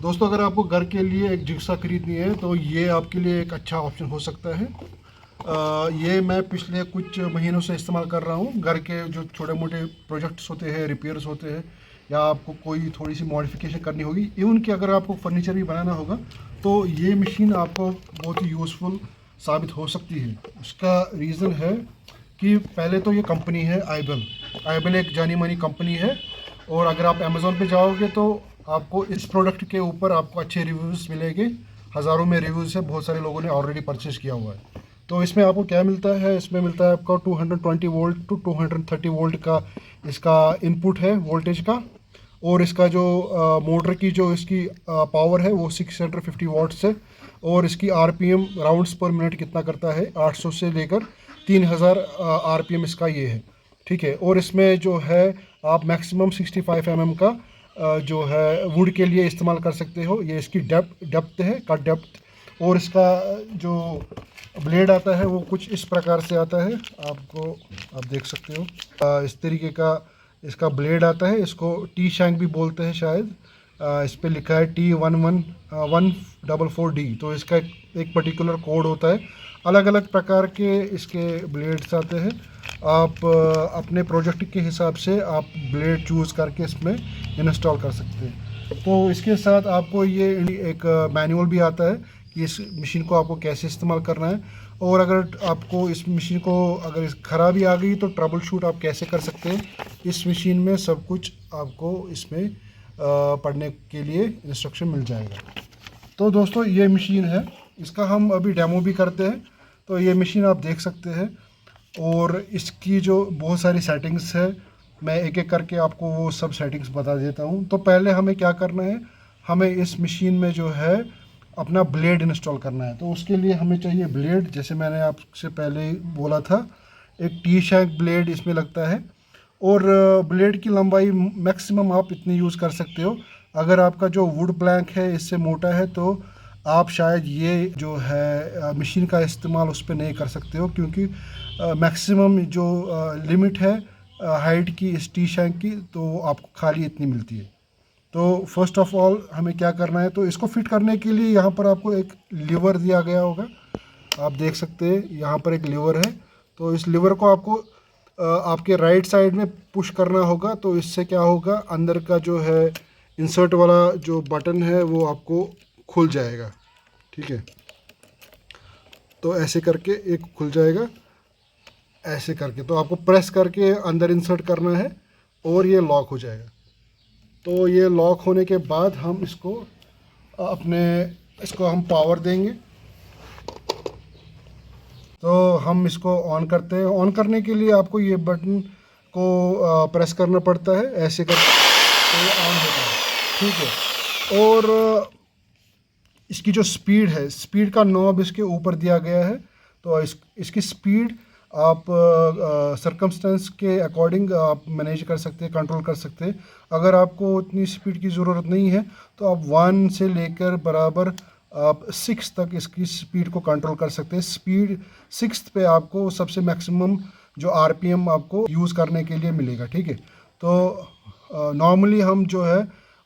दोस्तों, अगर आपको घर के लिए एक जिक्सा खरीदनी है तो ये आपके लिए एक अच्छा ऑप्शन हो सकता है। ये मैं पिछले कुछ महीनों से इस्तेमाल कर रहा हूँ। घर के जो छोटे मोटे प्रोजेक्ट्स होते हैं, रिपेयर्स होते हैं, या आपको कोई थोड़ी सी मॉडिफिकेशन करनी होगी, इवन कि अगर आपको फर्नीचर भी बनाना होगा, तो ये मशीन आपको बहुत ही यूज़फुल साबित हो सकती है। उसका रीज़न है कि पहले तो ये कंपनी है आइबल। आइबल एक जानी मानी कंपनी है, और अगर आप अमेज़ोन पे जाओगे तो आपको इस प्रोडक्ट के ऊपर आपको अच्छे रिव्यूज़ मिलेंगे। हज़ारों में रिव्यूज़ है, बहुत सारे लोगों ने ऑलरेडी परचेज़ किया हुआ है। तो इसमें आपको क्या मिलता है? इसमें मिलता है आपको 220 वोल्ट टू 230 वोल्ट का इसका इनपुट है वोल्टेज का। और इसका जो मोटर की जो इसकी पावर है वो 650 वाट्स है। और इसकी आरपीएम राउंड्स पर मिनट कितना करता है, 800 से लेकर 3000 आरपीएम इसका ये है। ठीक है। और इसमें जो है आप मैक्सिमम 65 का जो है वुड के लिए इस्तेमाल कर सकते हो। ये इसकी डेप्थ है, कट डेप्थ। और इसका जो ब्लेड आता है वो कुछ इस प्रकार से आता है, आपको आप देख सकते हो। इस तरीके का इसका ब्लेड आता है। इसको टी शैंक भी बोलते हैं शायद। इस पे लिखा है T11144D। तो इसका एक पर्टिकुलर कोड होता है। अलग अलग प्रकार के इसके ब्लेड्स आते हैं। आप अपने प्रोजेक्ट के हिसाब से आप ब्लेड चूज़ करके इसमें इंस्टॉल कर सकते हैं। तो इसके साथ आपको ये एक मैनुअल भी आता है कि इस मशीन को आपको कैसे इस्तेमाल करना है। और अगर आपको इस मशीन को अगर ख़राबी आ गई तो ट्रबल शूट आप कैसे कर सकते हैं, इस मशीन में सब कुछ आपको इसमें पढ़ने के लिए इंस्ट्रक्शन मिल जाएगा। तो दोस्तों, ये मशीन है, इसका हम अभी डेमो भी करते हैं। तो ये मशीन आप देख सकते हैं, और इसकी जो बहुत सारी सेटिंग्स है, मैं एक एक करके आपको वो सब सेटिंग्स बता देता हूँ। तो पहले हमें क्या करना है, हमें इस मशीन में जो है अपना ब्लेड इंस्टॉल करना है। तो उसके लिए हमें चाहिए ब्लेड, जैसे मैंने आपसे पहले ही बोला था, एक टी शैंक ब्लेड इसमें लगता है। और ब्लेड की लंबाई मैक्सिमम आप इतनी यूज़ कर सकते हो। अगर आपका जो वुड प्लैंक है इससे मोटा है तो आप शायद ये जो है मशीन का इस्तेमाल उस पर नहीं कर सकते हो, क्योंकि मैक्सिमम जो लिमिट है हाइट की इस टी शैंक की, तो आपको खाली इतनी मिलती है। तो फर्स्ट ऑफ ऑल हमें क्या करना है, तो इसको फिट करने के लिए यहाँ पर आपको एक लीवर दिया गया होगा। आप देख सकते हैं यहाँ पर एक लीवर है। तो इस लीवर को आपको आपके राइट साइड में पुश करना होगा। तो इससे क्या होगा, अंदर का जो है इंसर्ट वाला जो बटन है वो आपको खुल जाएगा। ठीक है। तो ऐसे करके एक खुल जाएगा, ऐसे करके तो आपको प्रेस करके अंदर इंसर्ट करना है और ये लॉक हो जाएगा। तो ये लॉक होने के बाद हम इसको हम पावर देंगे। तो हम इसको ऑन करते हैं। ऑन करने के लिए आपको ये बटन को प्रेस करना पड़ता है, ऐसे करके तो ये ऑन होता है। ठीक है। और इसकी जो स्पीड है, स्पीड का नॉब इसके ऊपर दिया गया है। तो इसकी स्पीड आप सरकमस्टेंस के अकॉर्डिंग आप मैनेज कर सकते हैं, कंट्रोल कर सकते हैं। अगर आपको उतनी स्पीड की ज़रूरत नहीं है तो आप 1 से लेकर बराबर आप 6 तक इसकी स्पीड को कंट्रोल कर सकते हैं। स्पीड 6 पे आपको सबसे मैक्सिमम जो आरपीएम आपको यूज़ करने के लिए मिलेगा। ठीक है। तो नॉर्मली हम जो है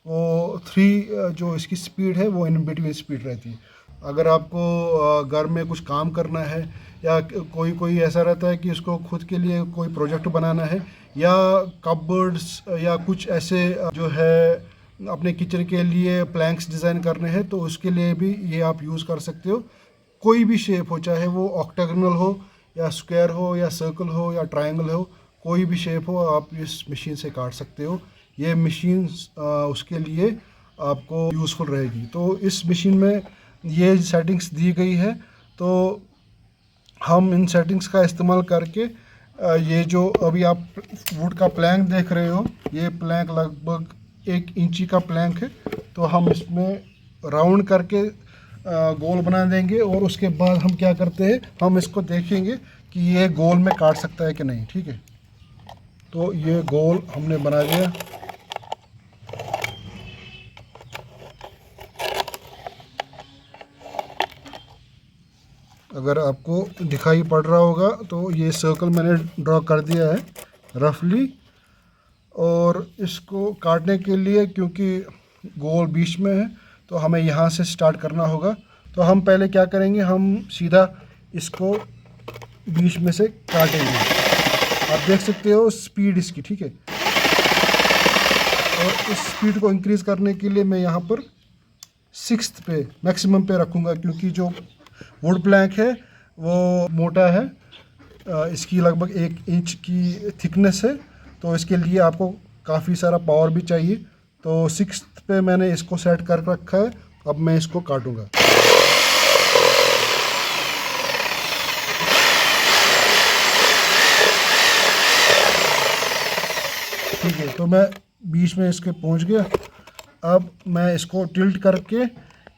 वो 3 जो इसकी स्पीड है वो इन बिटवीन स्पीड रहती है। अगर आपको घर में कुछ काम करना है, या कोई कोई ऐसा रहता है कि उसको खुद के लिए कोई प्रोजेक्ट बनाना है, या कपबोर्ड्स या कुछ ऐसे जो है अपने किचन के लिए प्लैंक्स डिज़ाइन करने हैं, तो उसके लिए भी ये आप यूज़ कर सकते हो। कोई भी शेप हो, चाहे वो ऑक्टागोनल हो या स्क्वायर हो या सर्कल हो या ट्रायंगल हो, कोई भी शेप हो आप इस मशीन से काट सकते हो। ये मशीन उसके लिए आपको यूज़फुल रहेगी। तो इस मशीन में ये सेटिंग्स दी गई है। तो हम इन सेटिंग्स का इस्तेमाल करके ये जो अभी आप वुड का प्लैंक देख रहे हो, ये प्लैंक लगभग 1 इंची का प्लैंक है। तो हम इसमें राउंड करके गोल बना देंगे, और उसके बाद हम क्या करते हैं, हम इसको देखेंगे कि ये गोल में काट सकता है कि नहीं। ठीक है। तो ये गोल हमने बना दिया। अगर आपको दिखाई पड़ रहा होगा तो ये सर्कल मैंने ड्रॉ कर दिया है रफली। और इसको काटने के लिए, क्योंकि गोल बीच में है, तो हमें यहाँ से स्टार्ट करना होगा। तो हम पहले क्या करेंगे, हम सीधा इसको बीच में से काटेंगे। आप देख सकते हो स्पीड इसकी, ठीक है। और इस स्पीड को इंक्रीज़ करने के लिए मैं यहाँ पर 6th पे मैक्सिमम पे रखूँगा, क्योंकि जो वुड प्लैंक है वो मोटा है, इसकी लगभग 1 इंच की थिकनेस है, तो इसके लिए आपको काफ़ी सारा पावर भी चाहिए। तो 6th पे मैंने इसको सेट कर रखा है। अब मैं इसको काटूँगा। ठीक है, तो मैं बीच में इसके पहुंच गया। अब मैं इसको टिल्ट करके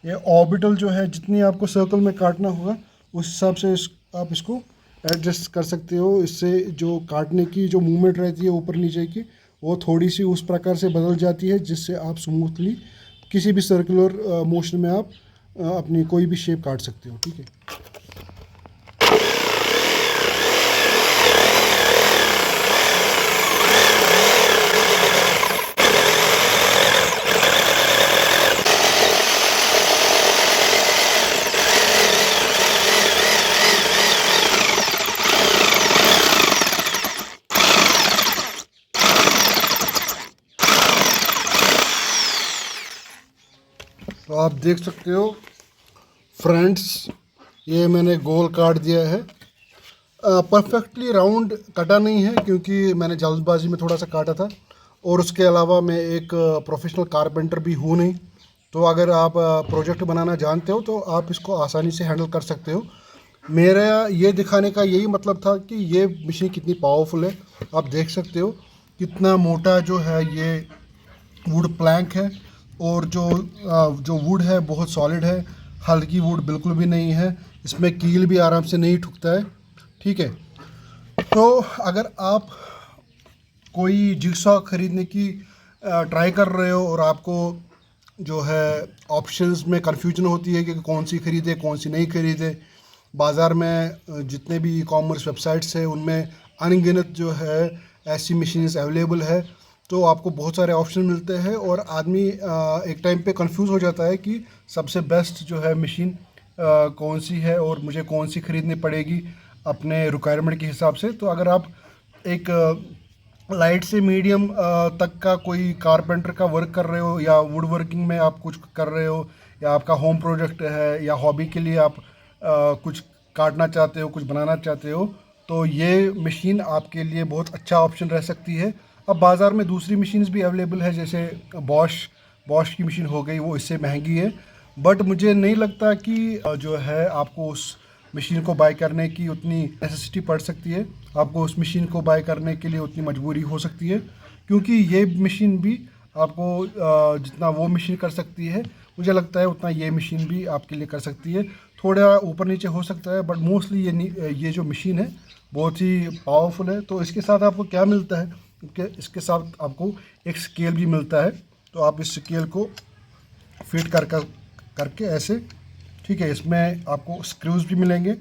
ये ऑर्बिटल जो है, जितनी आपको सर्कल में काटना होगा उस हिसाब से आप इसको एडजस्ट कर सकते हो। इससे जो काटने की जो मूवमेंट रहती है ऊपर नीचे की, वो थोड़ी सी उस प्रकार से बदल जाती है, जिससे आप स्मूथली किसी भी सर्कुलर मोशन में आप अपनी कोई भी शेप काट सकते हो। ठीक है, तो आप देख सकते हो फ्रेंड्स, ये मैंने गोल काट दिया है। परफेक्टली राउंड कटा नहीं है, क्योंकि मैंने जल्दबाजी में थोड़ा सा काटा था, और उसके अलावा मैं एक प्रोफेशनल कारपेंटर भी हूँ नहीं। तो अगर आप प्रोजेक्ट बनाना जानते हो तो आप इसको आसानी से हैंडल कर सकते हो। मेरा ये दिखाने का यही मतलब था कि ये मशीन कितनी पावरफुल है। आप देख सकते हो कितना मोटा जो है ये वुड प्लैंक है, और जो वुड है बहुत सॉलिड है, हल्की वुड बिल्कुल भी नहीं है, इसमें कील भी आराम से नहीं ठुकता है। ठीक है, तो अगर आप कोई जिगसॉ ख़रीदने की ट्राई कर रहे हो और आपको जो है ऑप्शंस में कन्फ्यूजन होती है कि कौन सी ख़रीदे कौन सी नहीं ख़रीदे, बाज़ार में जितने भी ई कॉमर्स वेबसाइट्स हैं उनमें अनगिनत जो है ऐसी मशीन्स अवेलेबल है, तो आपको बहुत सारे ऑप्शन मिलते हैं, और आदमी एक टाइम पे कंफ्यूज हो जाता है कि सबसे बेस्ट जो है मशीन कौन सी है और मुझे कौन सी ख़रीदनी पड़ेगी अपने रिक्वायरमेंट के हिसाब से। तो अगर आप एक लाइट से मीडियम तक का कोई कारपेंटर का वर्क कर रहे हो, या वुड वर्किंग में आप कुछ कर रहे हो, या आपका होम प्रोजेक्ट है, या हॉबी के लिए आप कुछ काटना चाहते हो, कुछ बनाना चाहते हो, तो ये मशीन आपके लिए बहुत अच्छा ऑप्शन रह सकती है। अब बाज़ार में दूसरी मशीन्स भी अवेलेबल है, जैसे बॉश की मशीन हो गई, वो इससे महंगी है, बट मुझे नहीं लगता कि जो है आपको उस मशीन को बाय करने की उतनी नेसेसिटी पड़ सकती है, आपको उस मशीन को बाय करने के लिए उतनी मजबूरी हो सकती है, क्योंकि ये मशीन भी आपको जितना वो मशीन कर सकती है, मुझे लगता है उतना ये मशीन भी आपके लिए कर सकती है। थोड़ा ऊपर नीचे हो सकता है, बट मोस्टली ये जो मशीन है बहुत ही पावरफुल है। तो इसके साथ आपको क्या मिलता है कि इसके साथ आपको एक स्केल भी मिलता है, तो आप इस स्केल को फिट करके ऐसे, ठीक है, इसमें आपको स्क्रूज भी मिलेंगे।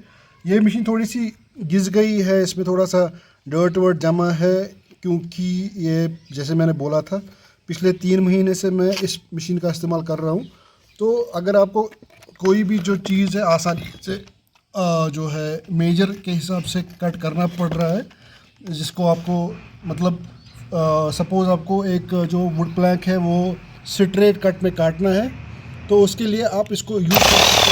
ये मशीन थोड़ी सी घिस गई है, इसमें थोड़ा सा डर्ट वर्ट जमा है, क्योंकि ये जैसे मैंने बोला था पिछले 3 महीने से मैं इस मशीन का इस्तेमाल कर रहा हूँ। तो अगर आपको कोई भी जो चीज़ है आसानी से जो है मेजर के हिसाब से कट करना पड़ रहा है, जिसको आपको मतलब सपोज़ आपको एक जो वुड प्लैंक है वो स्ट्रेट कट में काटना है, तो उसके लिए आप इसको यूज़ कर सकते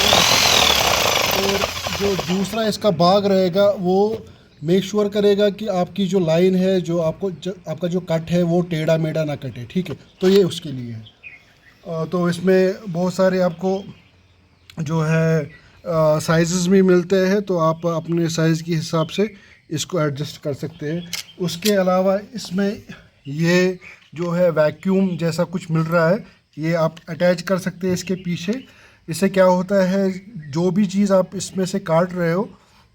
हैं। और जो दूसरा इसका भाग रहेगा वो मेक श्योर करेगा कि आपकी जो लाइन है, जो आपका जो कट है वो टेढ़ा मेढ़ा ना कटे। ठीक है, तो ये उसके लिए है। तो इसमें बहुत सारे आपको जो है साइज़ भी मिलते हैं, तो आप अपने साइज़ के हिसाब से इसको एडजस्ट कर सकते हैं। उसके अलावा इसमें ये जो है वैक्यूम जैसा कुछ मिल रहा है, ये आप अटैच कर सकते हैं इसके पीछे। इससे क्या होता है, जो भी चीज़ आप इसमें से काट रहे हो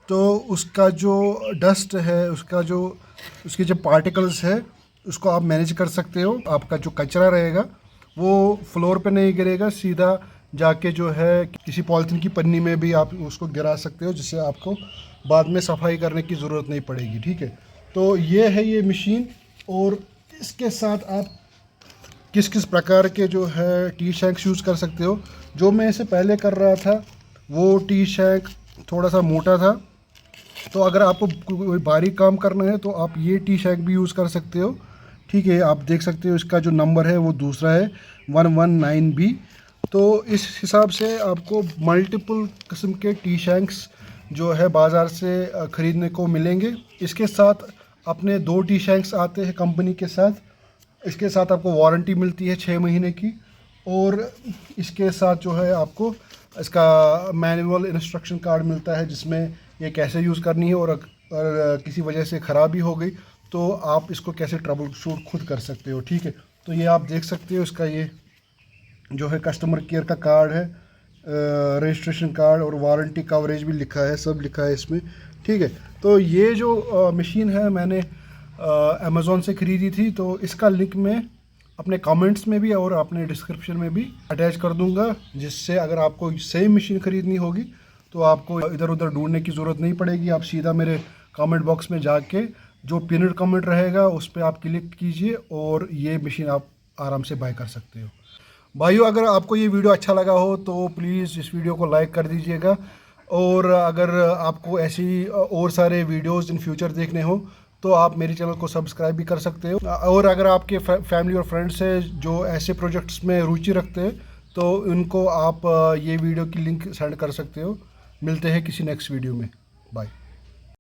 तो उसका जो डस्ट है, उसके जो पार्टिकल्स है उसको आप मैनेज कर सकते हो। आपका जो कचरा रहेगा वो फ्लोर पे नहीं गिरेगा, सीधा जाके जो है किसी पॉलिथीन की पन्नी में भी आप उसको गिरा सकते हो, जिससे आपको बाद में सफाई करने की ज़रूरत नहीं पड़ेगी। ठीक है, तो ये है ये मशीन, और इसके साथ आप किस किस प्रकार के जो है टी शैंक्स यूज़ कर सकते हो। जो मैं इसे पहले कर रहा था वो टी शैंक थोड़ा सा मोटा था, तो अगर आपको कोई भारी काम करना है तो आप ये टी शैंक भी यूज़ कर सकते हो। ठीक है, आप देख सकते हो इसका जो नंबर है वो दूसरा है 119B। तो इस हिसाब से आपको मल्टीपल किस्म के टी शैंक्स जो है बाज़ार से ख़रीदने को मिलेंगे। इसके साथ अपने 2 टी शैंक्स आते हैं कंपनी के साथ। इसके साथ आपको वारंटी मिलती है 6 महीने की, और इसके साथ जो है आपको इसका मैनुअल इंस्ट्रक्शन कार्ड मिलता है जिसमें ये कैसे यूज़ करनी है, और अगर किसी वजह से ख़राबी हो गई तो आप इसको कैसे ट्रबल शूट खुद कर सकते हो। ठीक है, तो ये आप देख सकते हो, इसका ये जो है कस्टमर केयर का कार्ड है, रजिस्ट्रेशन कार्ड और वारंटी कवरेज भी लिखा है, सब लिखा है इसमें। ठीक है, तो ये जो मशीन है मैंने अमेज़ोन से ख़रीदी थी, तो इसका लिंक मैं अपने कमेंट्स में भी और अपने डिस्क्रिप्शन में भी अटैच कर दूंगा, जिससे अगर आपको सेम मशीन ख़रीदनी होगी तो आपको इधर उधर ढूंढने की ज़रूरत नहीं पड़ेगी। आप सीधा मेरे कमेंट बॉक्स में जाके जो पिनड कमेंट रहेगा उस पर आप क्लिक कीजिए और ये मशीन आप आराम से बाय कर सकते हो। भाइयों, अगर आपको ये वीडियो अच्छा लगा हो तो प्लीज़ इस वीडियो को लाइक कर दीजिएगा, और अगर आपको ऐसी और सारे वीडियोस इन फ्यूचर देखने हो तो आप मेरे चैनल को सब्सक्राइब भी कर सकते हो। और अगर आपके फैमिली और फ्रेंड्स है जो ऐसे प्रोजेक्ट्स में रुचि रखते हैं तो उनको आप ये वीडियो की लिंक सेंड कर सकते हो। मिलते हैं किसी नेक्स्ट वीडियो में। बाय।